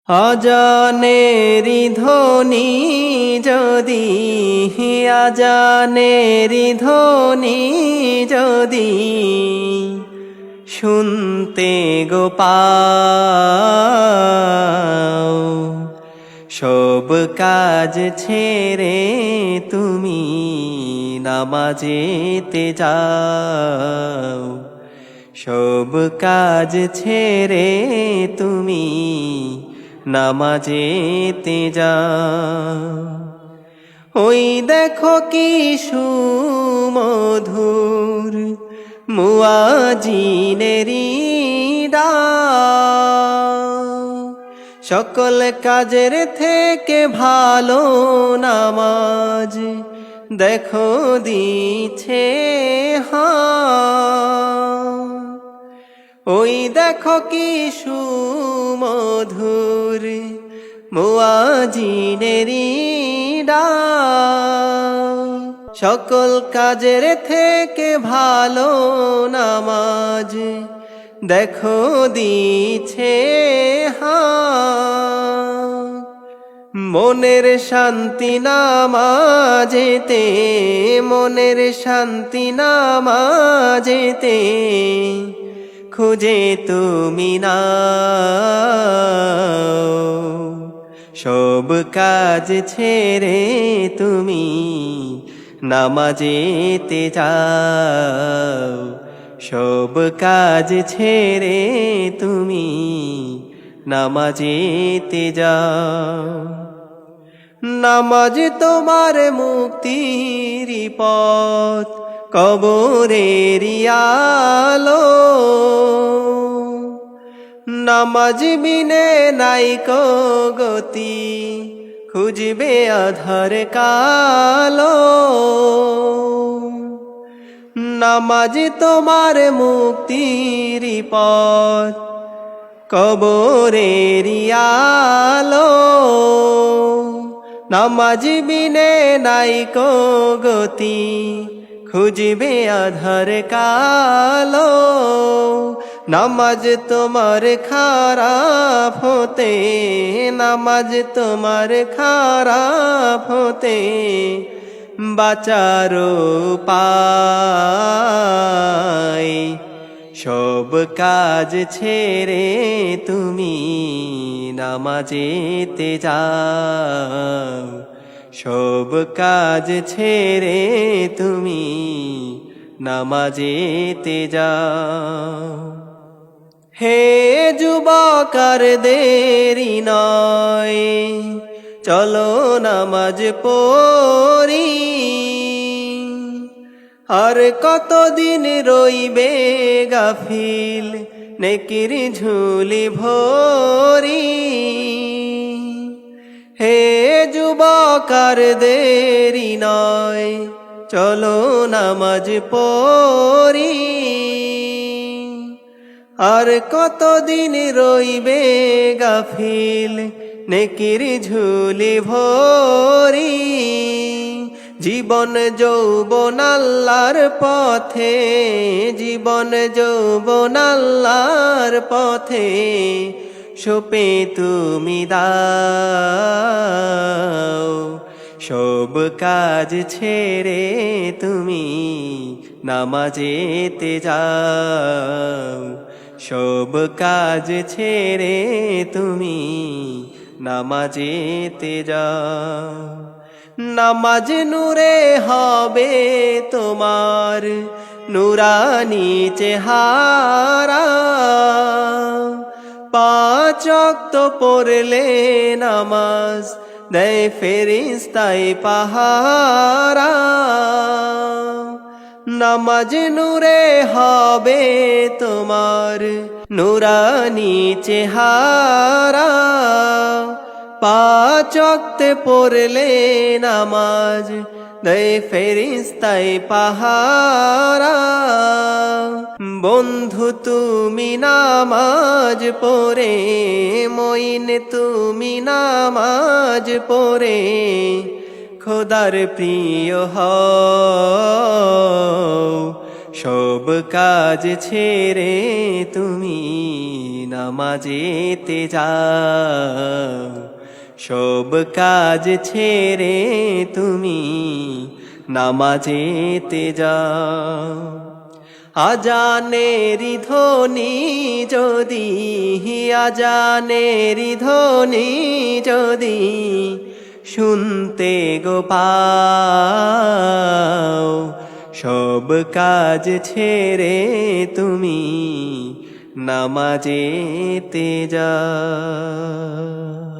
আজানেরি ধ্বনি যদি আজানেরি ধ্বনি যদি শুনতে গো পাও, সব কাজ ছেড়ে তুমি নামাজেতে যাও। সব কাজ ছেড়ে তুমি নামাজেতে যাও। ওই দেখো কি সুমধুর মুয়াজিনেরি ডাক, সকল কাজের থেকে ভালো নামাজ দেখো দিছে হাত। ওই দেখো কি সুমধুর মুয়াজিনেরি ডাক, সকল কাজের থেকে ভালো নামাজ দেখো দিছে হাত। মনের শান্তি নামাজেতে, মনের শান্তি নামাজেতে খুঁজে তুমি নাও। সব কাজ ছেড়ে তুমি নামাজেতে যাও। সব কাজ ছেড়ে তুমি নামাজেতে যাও। নামাজ তোমার মুক্তির পথ, কবরেরি আলো। নামাজ বিনে নাই কো গতি, খুঁজবে আধার কালো। নামাজ তোমার মুক্তির পথ, কবরেরি আলো। নামাজ বিনে নাই কো গতি, খুঁজবে আধার কালো। নামাজ তোমার খারাপ হতে, নামাজ তোমার খারাপ হতে বাঁচার উপায়। সব কাজ ছেড়ে তুমি নামাজেতে যাও। সব কাজ ছেড়ে তুমি নামাজেতে যাও। হে যুবক আর দেরি নয়, চলো নামাজ পড়ি। আর কতদিন রইবে গাফিল নেকির ঝুলি ভরি। হে যুবক আর দেরি নয়, চলো নামাজ পড়ি। আর কতদিন রইবে গাফিল নেকির ঝুলি ভরি। জীবন যৌবন আল্লাহর পথে, জীবন যৌবন আল্লাহর পথে সোপে তুমি দাও। সব কাজ ছেড়ে তুমি নামাজেতে যাও। সব কাজ ছেড়ে তুমি নামাজেতে যাও। নামাজ নূরে হবে তোমার নুরানি চেহারা। পাঁচ ওয়াক্ত পড়লে নামাজ দেয় ফেরেশতায় পাহারা। নামাজ নূরে হবে তোমার নুরানি চেহারা। পাঁচ ওয়াক্ত পড়লে নামাজ দেয় ফেরেশতায় পাহারা। বন্ধু তুমি নামাজ পড়ে, মইন তুমি নামাজ পড়ে খোদার প্রিয় হও। সব কাজ ছেড়ে তুমি নামাজেতে যাও। সব কাজ ছেড়ে তুমি নামাজেতে যাও। আজানেরি ধ্বনি যদি, আজানেরি ধ্বনি যদি শুনতে গো পাও, সব কাজ ছেড়ে তুমি নামাজেতে যাও।